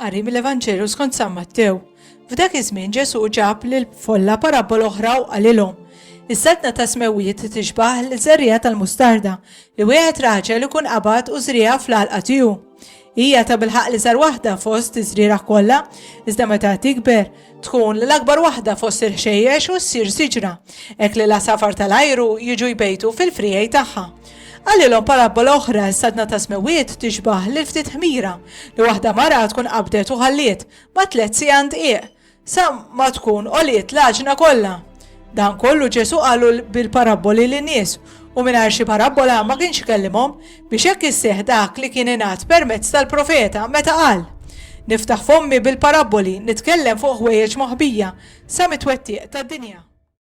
Qari mill-Evanġelu skont San Mattew. F'dak iż-żmien Ġesu ġab lil folla parabola oħra u qalilhom: Is-sedna ta' smewijiet tixbaħ l-żerriegħa tal-mustarda li wieħed raġel ikun qabad u żrieha fl-għalqa tiegħu. Hija ta' bilħaq li sar waħda fost iż-żrieraħ kollha, iżda meta tikber tkun l-akbar waħda fost il-ħxejjex u ssir siġra, hekk li l-asafar tal-ajru jiġu jbejtu fil-frijej tagħha. Għalilhom parabola oħra s-sedna ta' smewiet tixbaħ lil ftit ħmira li waħda mara tkun qabdet u ħalliet ma' 3 sigħan dqiq sa ma tkun qoliet l-għaġna kollha. Dan kollu Ġesu qalu bil-paraboli lin-nies u mingħajr xi parabola ma kienx ikellimhom biex hekk isseħħ dak li kien ingħad permezz tal-profeta meta qal: Niftaħ fommi bil-paraboli nitkellem fuq ħwejjeġ moħbija sa mitwettiq tad-dinja.